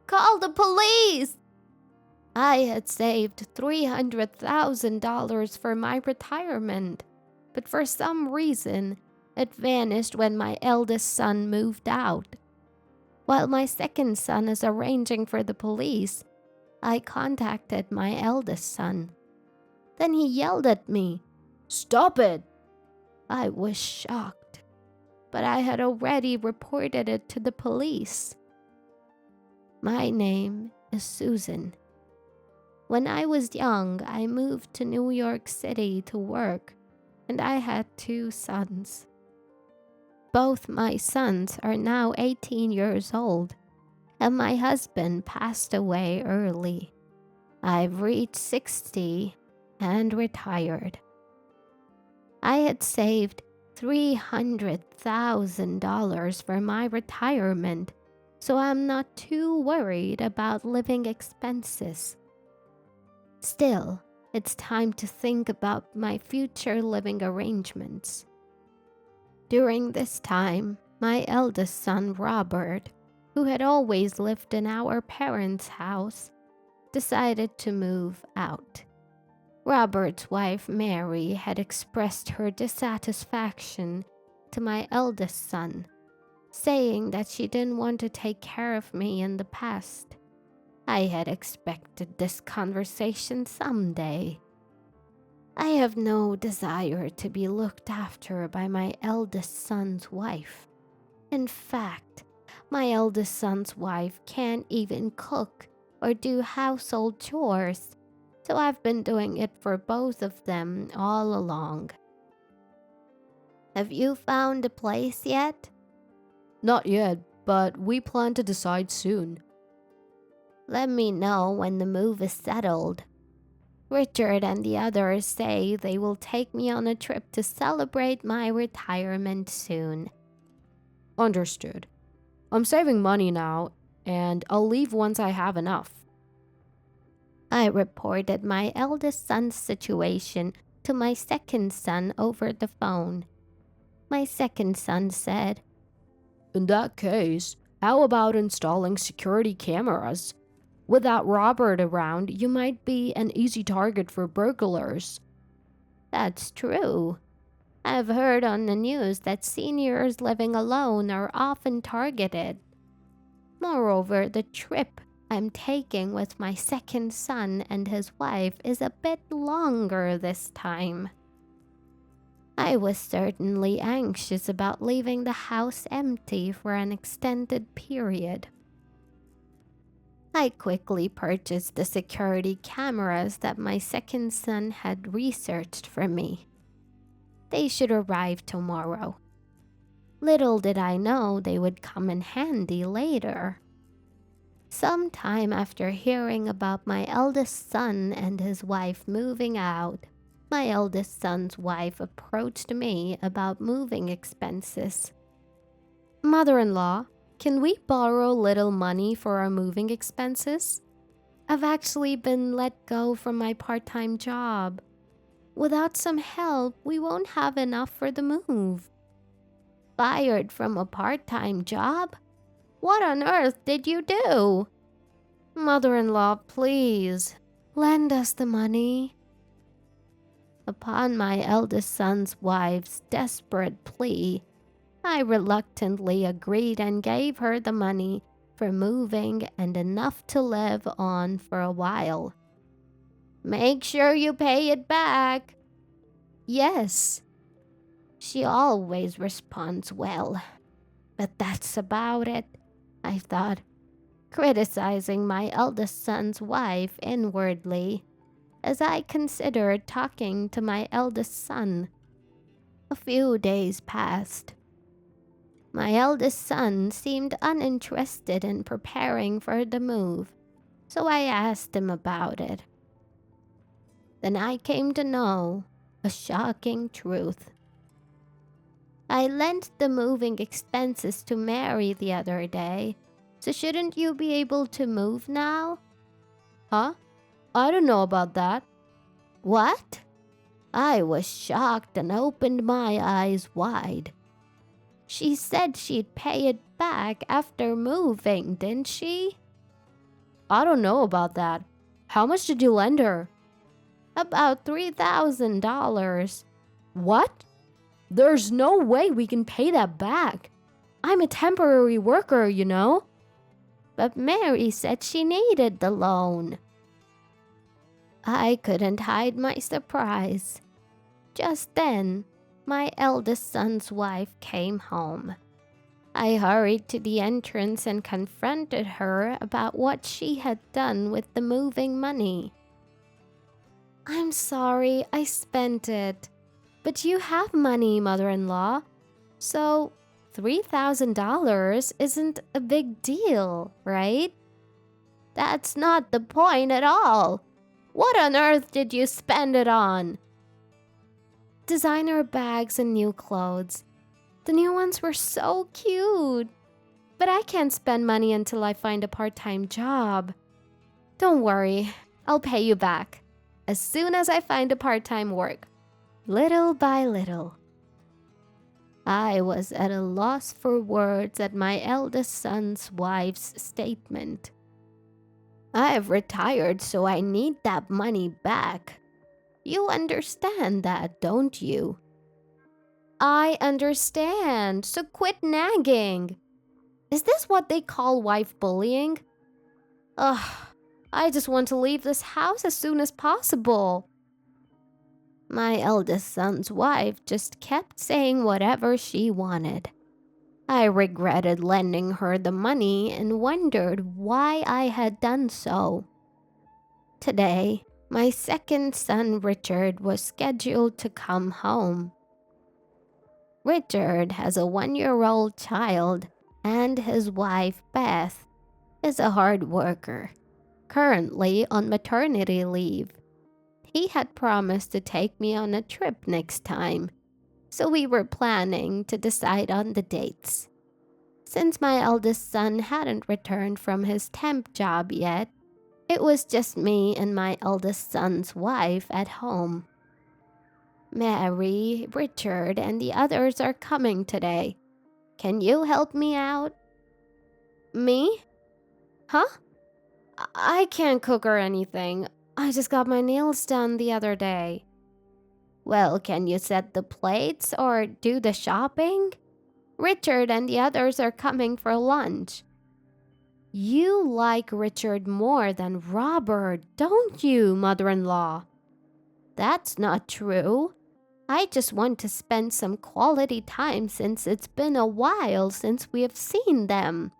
Call the police! I had saved $300,000 for my retirement, but for some reason, it vanished when my eldest son moved out. While my second son is arranging for the police, I contacted my eldest son. Then he yelled at me, "Stop it!" I was shocked, but I had already reported it to the police. My name is Susan. When I was young, I moved to New York City to work, and I had 2 sons. Both my sons are now 18 years old, and my husband passed away early. I've reached 60 and retired. I had saved $300,000 for my retirement, so I'm not too worried about living expenses. Still, it's time to think about my future living arrangements. During this time, my eldest son, Robert, who had always lived in our parents' house, decided to move out. Robert's wife, Mary, had expressed her dissatisfaction to my eldest son, saying that she didn't want to take care of me in the past. I had expected this conversation someday. I have no desire to be looked after by my eldest son's wife. In fact, my eldest son's wife can't even cook or do household chores, so I've been doing it for both of them all along. Have you found a place yet? Not yet, but we plan to decide soon. Let me know when the move is settled. Richard and the others say they will take me on a trip to celebrate my retirement soon. Understood. I'm saving money now, and I'll leave once I have enough. I reported my eldest son's situation to my second son over the phone. My second son said, In that case, how about installing security cameras? Without Robert around, you might be an easy target for burglars. That's true. I've heard on the news that seniors living alone are often targeted. Moreover, the trip I'm taking with my second son and his wife is a bit longer this time. I was certainly anxious about leaving the house empty for an extended period. I quickly purchased the security cameras that my second son had researched for me. They should arrive tomorrow. Little did I know they would come in handy later. Sometime after hearing about my eldest son and his wife moving out, my eldest son's wife approached me about moving expenses. Mother-in-law, can we borrow little money for our moving expenses? I've actually been let go from my part-time job. Without some help, we won't have enough for the move. Fired from a part-time job? What on earth did you do? Mother-in-law, please, lend us the money. Upon my eldest son's wife's desperate plea, I reluctantly agreed and gave her the money for moving and enough to live on for a while. Make sure you pay it back. Yes. She always responds well. But that's about it, I thought, criticizing my eldest son's wife inwardly as I considered talking to my eldest son. A few days passed. My eldest son seemed uninterested in preparing for the move, so I asked him about it. Then I came to know a shocking truth. I lent the moving expenses to Mary the other day, so shouldn't you be able to move now? Huh? I don't know about that. What? I was shocked and opened my eyes wide. She said she'd pay it back after moving, didn't she? I don't know about that. How much did you lend her? About $3,000. What? There's no way we can pay that back. I'm a temporary worker, you know? But Mary said she needed the loan. I couldn't hide my surprise. Just then, my eldest son's wife came home. I hurried to the entrance and confronted her about what she had done with the moving money. I'm sorry, I spent it. But you have money, mother-in-law. So $3,000 isn't a big deal, right? That's not the point at all. What on earth did you spend it on? Designer bags and new clothes. The new ones were so cute. But I can't spend money until I find a part-time job. Don't worry, I'll pay you back as soon as I find a part-time work, little by little. I was at a loss for words at my eldest son's wife's statement. I've retired, so I need that money back. You understand that, don't you? I understand, so quit nagging. Is this what they call wife bullying? Ugh, I just want to leave this house as soon as possible. My eldest son's wife just kept saying whatever she wanted. I regretted lending her the money and wondered why I had done so. Today, my second son Richard was scheduled to come home. Richard has a 1-year-old child, and his wife, Beth, is a hard worker, currently on maternity leave. He had promised to take me on a trip next time, so we were planning to decide on the dates. Since my eldest son hadn't returned from his temp job yet, it was just me and my eldest son's wife at home. Mary, Richard, and the others are coming today. Can you help me out? Me? Huh? I can't cook or anything. I just got my nails done the other day. Well, can you set the plates or do the shopping? Richard and the others are coming for lunch. You like Richard more than Robert, don't you, mother-in-law? That's not true. I just want to spend some quality time since it's been a while since we have seen them.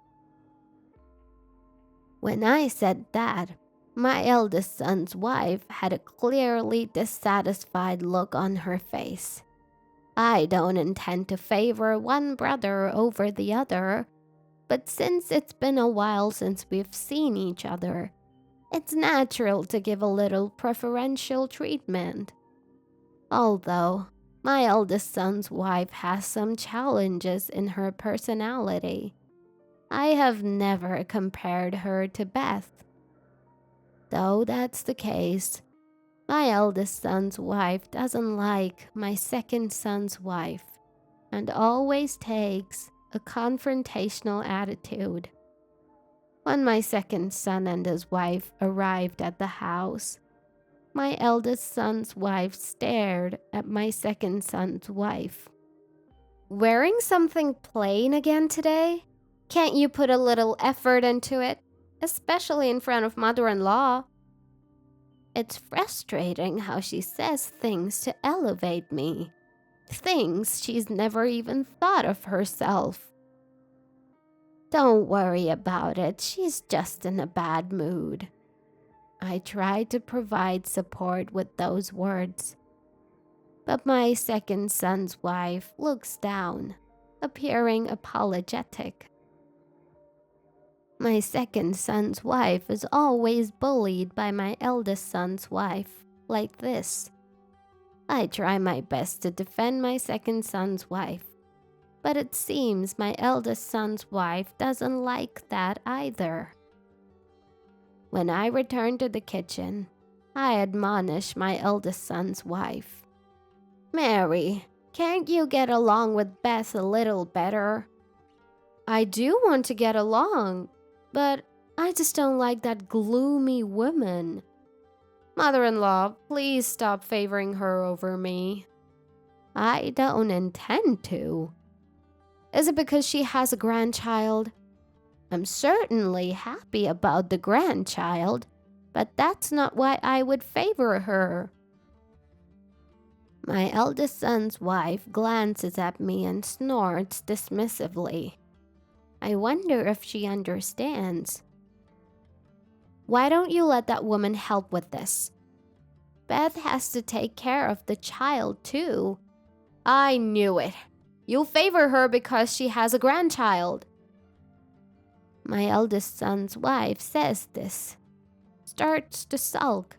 When I said that, my eldest son's wife had a clearly dissatisfied look on her face. I don't intend to favor one brother over the other, but since it's been a while since we've seen each other, it's natural to give a little preferential treatment. Although, my eldest son's wife has some challenges in her personality, I have never compared her to Beth. Though that's the case, my eldest son's wife doesn't like my second son's wife and always takes a confrontational attitude. When my second son and his wife arrived at the house, my eldest son's wife stared at my second son's wife. Wearing something plain again today? Can't you put a little effort into it, especially in front of mother-in-law? It's frustrating how she says things to elevate me. Things she's never even thought of herself. Don't worry about it, she's just in a bad mood. I tried to provide support with those words. But my second son's wife looks down, appearing apologetic. My second son's wife is always bullied by my eldest son's wife, like this. I try my best to defend my second son's wife, but it seems my eldest son's wife doesn't like that either. When I return to the kitchen, I admonish my eldest son's wife. Mary, can't you get along with Beth a little better? I do want to get along, but I just don't like that gloomy woman. Mother-in-law, please stop favoring her over me. I don't intend to. Is it because she has a grandchild? I'm certainly happy about the grandchild, but that's not why I would favor her. My eldest son's wife glances at me and snorts dismissively. I wonder if she understands. Why don't you let that woman help with this? Beth has to take care of the child too. I knew it. You favor her because she has a grandchild. My eldest son's wife says this, starts to sulk,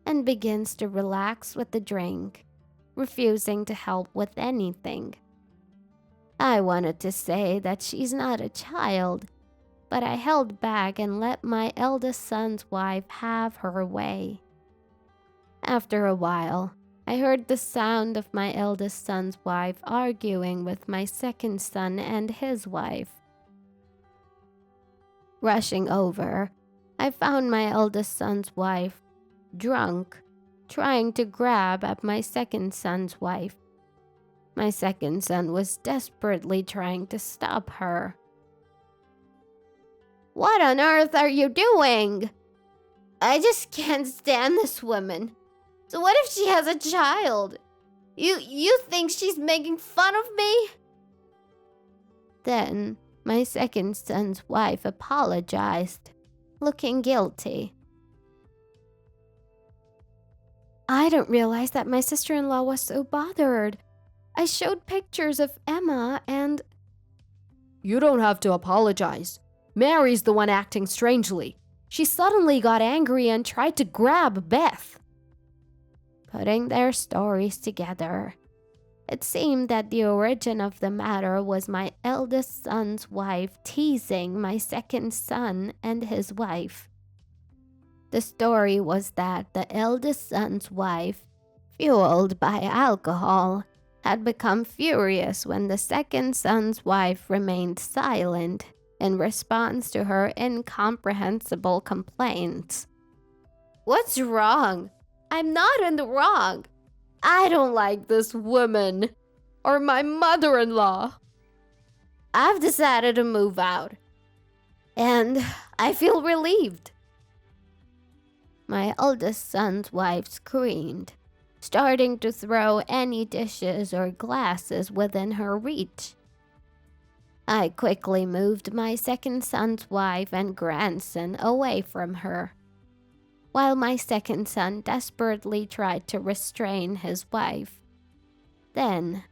and begins to relax with the drink, refusing to help with anything. I wanted to say that she's not a child, but I held back and let my eldest son's wife have her way. After a while, I heard the sound of my eldest son's wife arguing with my second son and his wife. Rushing over, I found my eldest son's wife, drunk, trying to grab at my second son's wife. My second son was desperately trying to stop her. What on earth are you doing? I just can't stand this woman. So what if she has a child? You think she's making fun of me? Then my second son's wife apologized, looking guilty. I didn't realize that my sister-in-law was so bothered. I showed pictures of Emma and... You don't have to apologize. Mary's the one acting strangely. She suddenly got angry and tried to grab Beth. Putting their stories together, it seemed that the origin of the matter was my eldest son's wife teasing my second son and his wife. The story was that the eldest son's wife, fueled by alcohol, had become furious when the second son's wife remained silent in response to her incomprehensible complaints. What's wrong? I'm not in the wrong. I don't like this woman or my mother-in-law. I've decided to move out, and I feel relieved. My eldest son's wife screamed, starting to throw any dishes or glasses within her reach. I quickly moved my second son's wife and grandson away from her, while my second son desperately tried to restrain his wife. Then,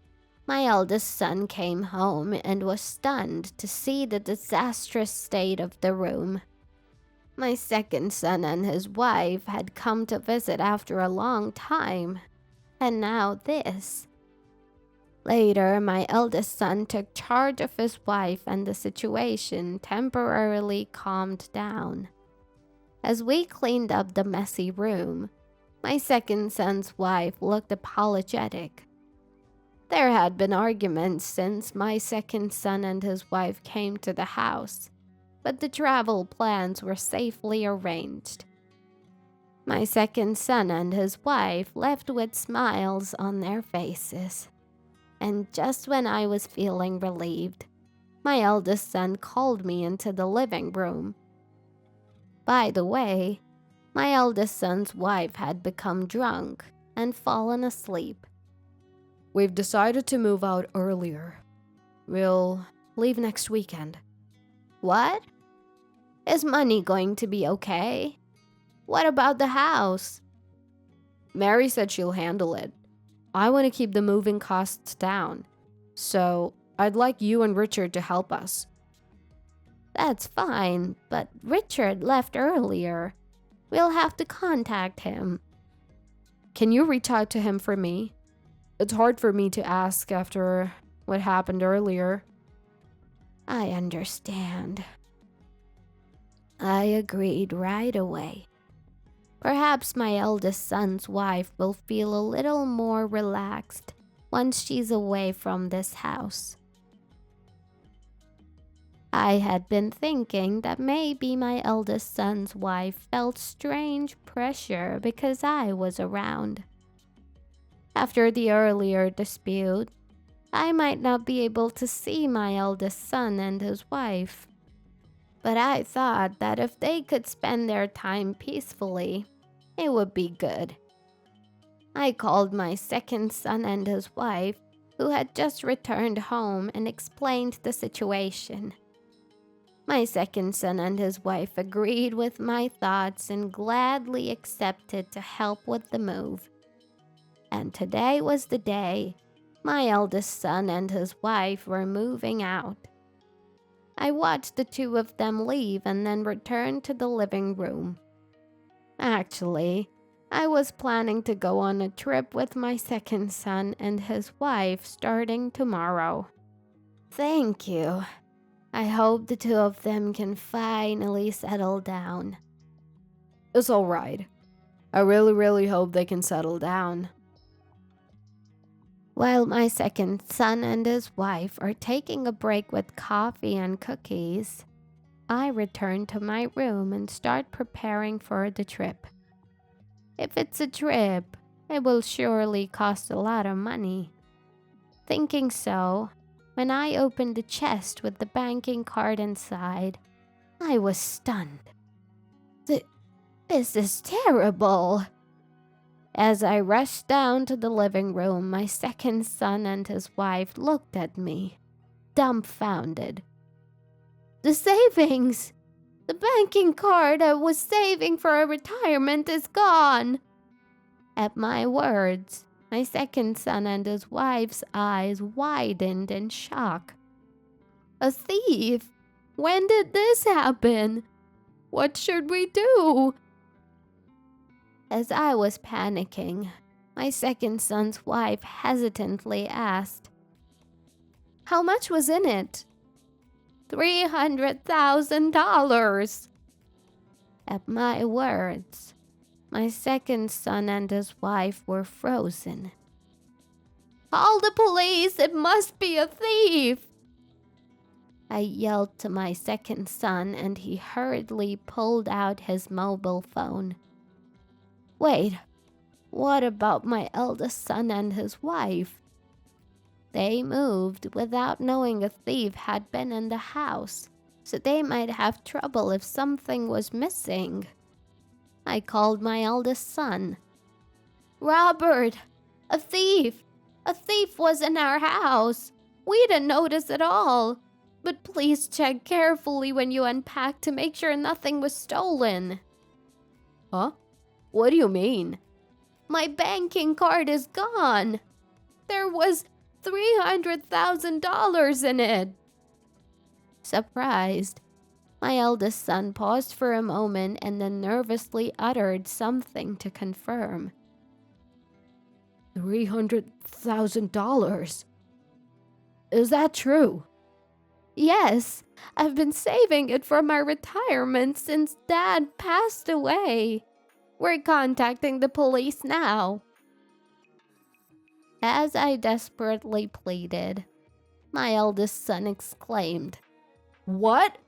my eldest son came home and was stunned to see the disastrous state of the room. My second son and his wife had come to visit after a long time, and now this. Later, my eldest son took charge of his wife and the situation temporarily calmed down. As we cleaned up the messy room, my second son's wife looked apologetic. There had been arguments since my second son and his wife came to the house, but the travel plans were safely arranged. My second son and his wife left with smiles on their faces. And just when I was feeling relieved, my eldest son called me into the living room. By the way, my eldest son's wife had become drunk and fallen asleep. We've decided to move out earlier. We'll leave next weekend. What? Is money going to be okay? What about the house? Mary said she'll handle it. I want to keep the moving costs down, so I'd like you and Richard to help us. That's fine, but Richard left earlier. We'll have to contact him. Can you reach out to him for me? It's hard for me to ask after what happened earlier. I understand. I agreed right away. Perhaps my eldest son's wife will feel a little more relaxed once she's away from this house. I had been thinking that maybe my eldest son's wife felt strange pressure because I was around. After the earlier dispute, I might not be able to see my eldest son and his wife. But I thought that if they could spend their time peacefully, it would be good. I called my second son and his wife, who had just returned home, and explained the situation. My second son and his wife agreed with my thoughts and gladly accepted to help with the move. And today was the day my eldest son and his wife were moving out. I watched the two of them leave and then returned to the living room. Actually, I was planning to go on a trip with my second son and his wife starting tomorrow. Thank you. I hope the two of them can finally settle down. It's alright. I really hope they can settle down. While my second son and his wife are taking a break with coffee and cookies, I return to my room and start preparing for the trip. If it's a trip, it will surely cost a lot of money. Thinking so, when I opened the chest with the banking card inside, I was stunned. This is terrible. As I rushed down to the living room, my second son and his wife looked at me, dumbfounded. The savings! The banking card I was saving for a retirement is gone! At my words, my second son and his wife's eyes widened in shock. A thief? When did this happen? What should we do? As I was panicking, my second son's wife hesitantly asked, "How much was in it?" $300,000. At my words, my second son and his wife were frozen. "Call the police! It must be a thief!" I yelled to my second son, and he hurriedly pulled out his mobile phone. Wait, what about my eldest son and his wife? They moved without knowing a thief had been in the house, so they might have trouble if something was missing. I called my eldest son. "Robert, a thief! A thief was in our house. We didn't notice at all. But please check carefully when you unpack to make sure nothing was stolen." Huh? What do you mean? My banking card is gone. There was $300,000 in it. Surprised, my eldest son paused for a moment and then nervously uttered something to confirm. $300,000? Is that true? Yes, I've been saving it for my retirement since Dad passed away. We're contacting the police now. As I desperately pleaded, my eldest son exclaimed, What?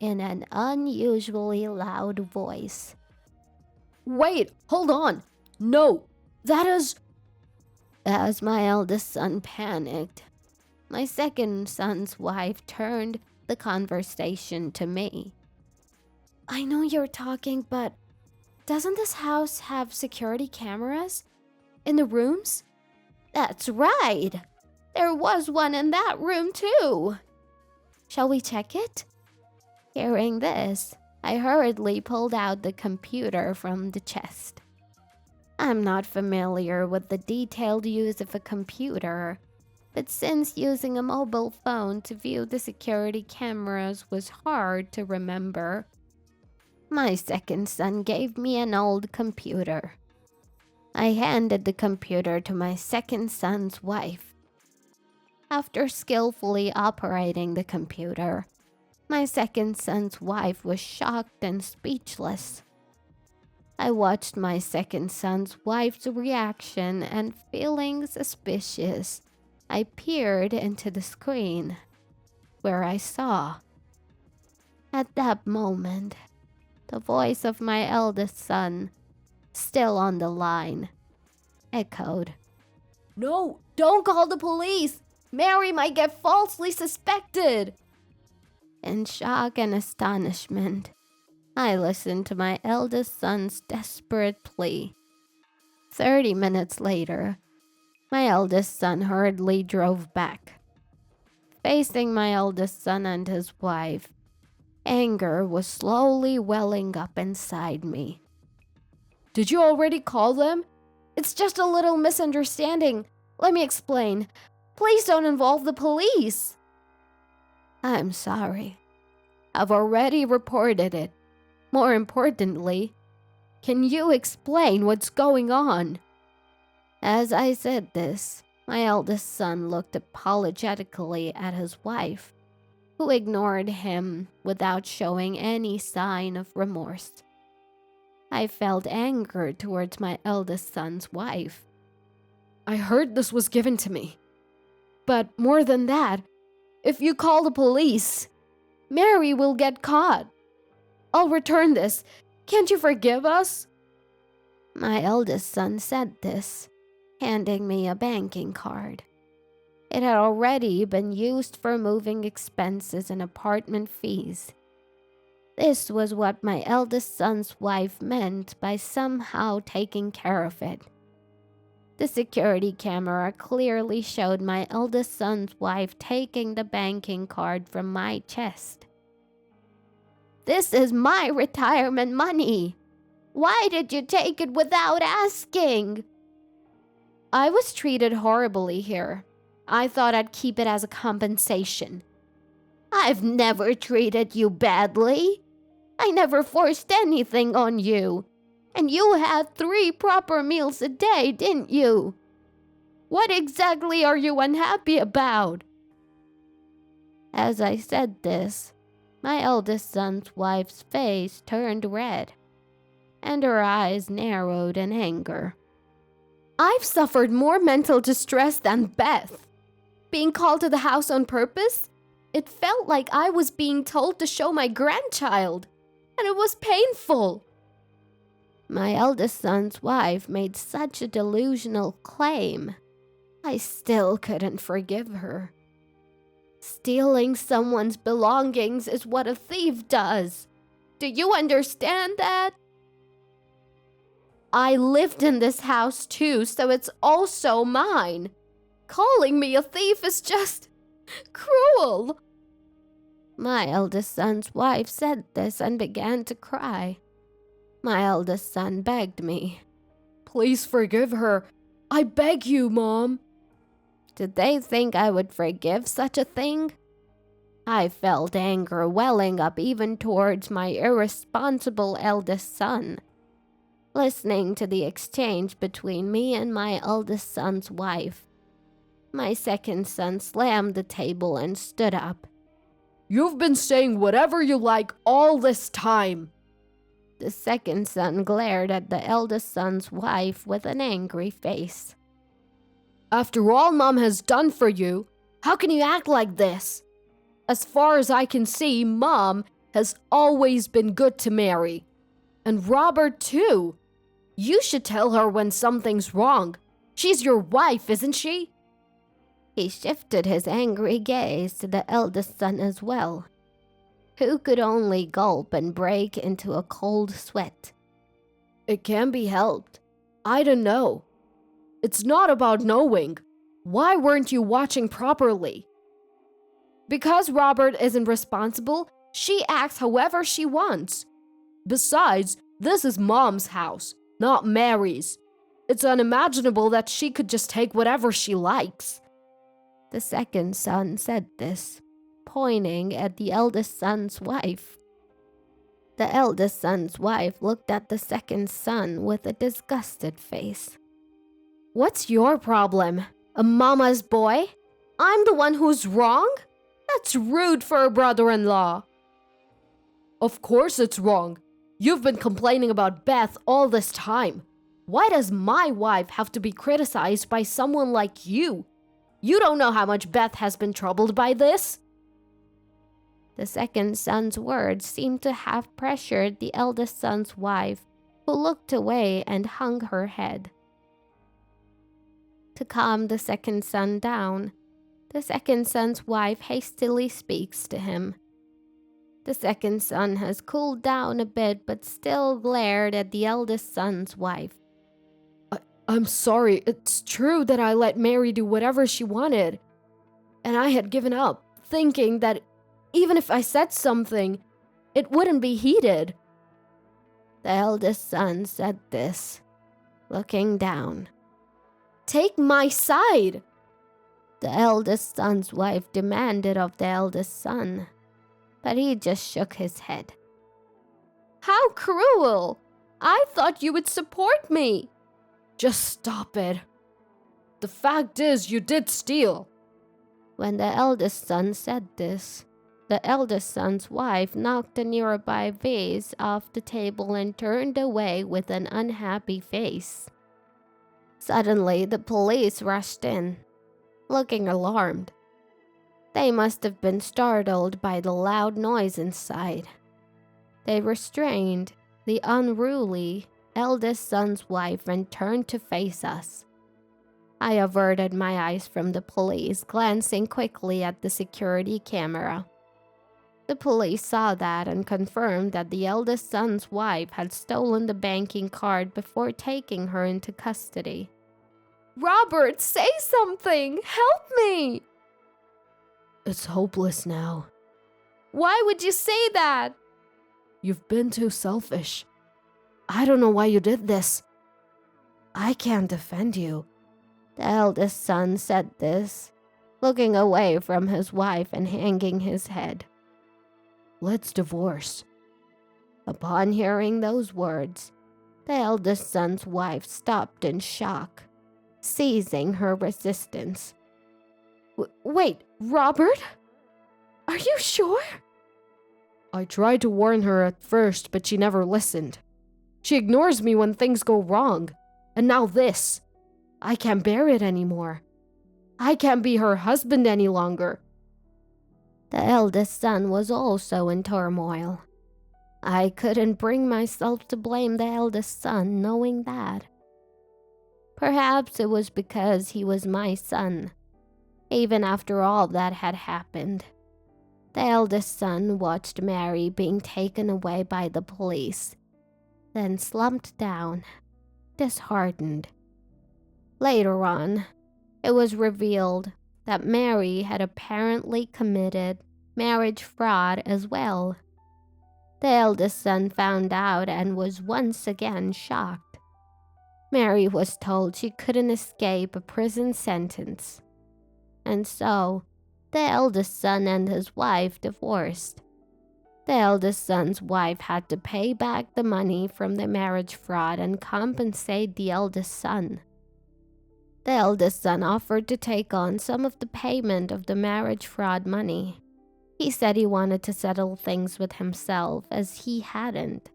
in an unusually loud voice. Wait, hold on. No, that is... As my eldest son panicked, my second son's wife turned the conversation to me. I know you're talking, but doesn't this house have security cameras in the rooms? That's right. There was one in that room too. Shall we check it? Hearing this, I hurriedly pulled out the computer from the chest. I'm not familiar with the detailed use of a computer, but since using a mobile phone to view the security cameras was hard to remember, my second son gave me an old computer. I handed the computer to my second son's wife. After skillfully operating the computer, my second son's wife was shocked and speechless. I watched my second son's wife's reaction, and feeling suspicious, I peered into the screen. where I saw. At that moment, the voice of my eldest son, still on the line, echoed, "No, don't call the police! Mary might get falsely suspected!" In shock and astonishment, I listened to my eldest son's desperate plea. 30 minutes later, my eldest son hurriedly drove back. Facing my eldest son and his wife, anger was slowly welling up inside me. "Did you already call them? It's just a little misunderstanding. Let me explain. Please don't involve the police." I'm sorry. I've already reported it. More importantly, can you explain what's going on? As I said this, my eldest son looked apologetically at his wife, who ignored him without showing any sign of remorse. I felt anger towards my eldest son's wife. "I heard this was given to me. But more than that, if you call the police, Mary will get caught. I'll return this. Can't you forgive us?" My eldest son said this, handing me a banking card. It had already been used for moving expenses and apartment fees. This was what my eldest son's wife meant by somehow taking care of it. The security camera clearly showed my eldest son's wife taking the banking card from my chest. This is my retirement money. Why did you take it without asking? "I was treated horribly here. I thought I'd keep it as a compensation." I've never treated you badly. I never forced anything on you. And you had 3 proper meals a day, didn't you? What exactly are you unhappy about? As I said this, my eldest son's wife's face turned red, and her eyes narrowed in anger. "I've suffered more mental distress than Beth. Being called to the house on purpose, it felt like I was being told to show my grandchild, and it was painful." My eldest son's wife made such a delusional claim. I still couldn't forgive her. Stealing someone's belongings is what a thief does. Do you understand that? I lived in this house too, so it's also mine. Calling me a thief is just cruel. My eldest son's wife said this and began to cry. My eldest son begged me. "Please forgive her. I beg you, Mom." Did they think I would forgive such a thing? I felt anger welling up even towards my irresponsible eldest son. Listening to the exchange between me and my eldest son's wife, my second son slammed the table and stood up. "You've been saying whatever you like all this time." The second son glared at the eldest son's wife with an angry face. "After all Mom has done for you, how can you act like this? As far as I can see, Mom has always been good to Mary. And Robert too. You should tell her when something's wrong. She's your wife, isn't she?" He shifted his angry gaze to the eldest son as well, who could only gulp and break into a cold sweat. "It can be helped. I don't know. It's not about knowing. Why weren't you watching properly? Because Robert isn't responsible, she acts however she wants. Besides, this is Mom's house, not Mary's. It's unimaginable that she could just take whatever she likes." The second son said this, pointing at the eldest son's wife. The eldest son's wife looked at the second son with a disgusted face. "What's your problem? A mama's boy? I'm the one who's wrong? That's rude for a brother-in-law." "Of course it's wrong. You've been complaining about Beth all this time. Why does my wife have to be criticized by someone like you? You don't know how much Beth has been troubled by this." The second son's words seemed to have pressured the eldest son's wife, who looked away and hung her head. To calm the second son down, the second son's wife hastily speaks to him. The second son has cooled down a bit but still glared at the eldest son's wife. I'm sorry, it's true that I let Mary do whatever she wanted. And I had given up, thinking that even if I said something, it wouldn't be heeded. The eldest son said this, looking down. Take my side! The eldest son's wife demanded of the eldest son, but he just shook his head. How cruel! I thought you would support me. Just stop it. The fact is, you did steal. When the eldest son said this, the eldest son's wife knocked a nearby vase off the table and turned away with an unhappy face. Suddenly, the police rushed in, looking alarmed. They must have been startled by the loud noise inside. They restrained the unruly eldest son's wife and turned to face us. I averted my eyes from the police, glancing quickly at the security camera. The police saw that and confirmed that the eldest son's wife had stolen the banking card before taking her into custody. Robert, say something! Help me! It's hopeless now. Why would you say that? You've been too selfish. I don't know why you did this. I can't defend you. The eldest son said this, looking away from his wife and hanging his head. Let's divorce. Upon hearing those words, the eldest son's wife stopped in shock, ceasing her resistance. Wait, Robert? Are you sure? I tried to warn her at first, but she never listened. She ignores me when things go wrong. And now this. I can't bear it anymore. I can't be her husband any longer. The eldest son was also in turmoil. I couldn't bring myself to blame the eldest son knowing that. Perhaps it was because he was my son, even after all that had happened. The eldest son watched Mary being taken away by the police, then slumped down, disheartened. Later on, it was revealed that Mary had apparently committed marriage fraud as well. The eldest son found out and was once again shocked. Mary was told she couldn't escape a prison sentence, and so the eldest son and his wife divorced. The eldest son's wife had to pay back the money from the marriage fraud and compensate the eldest son. The eldest son offered to take on some of the payment of the marriage fraud money. He said he wanted to settle things with himself as he hadn't.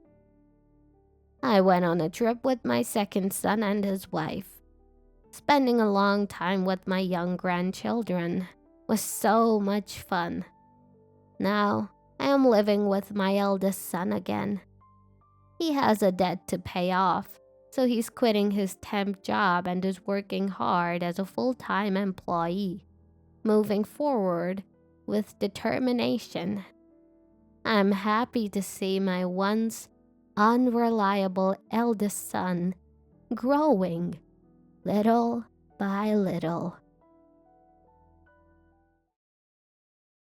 I went on a trip with my second son and his wife. Spending a long time with my young grandchildren was so much fun. Now, I am living with my eldest son again. He has a debt to pay off, so he's quitting his temp job and is working hard as a full-time employee, moving forward with determination. I'm happy to see my once unreliable eldest son growing little by little.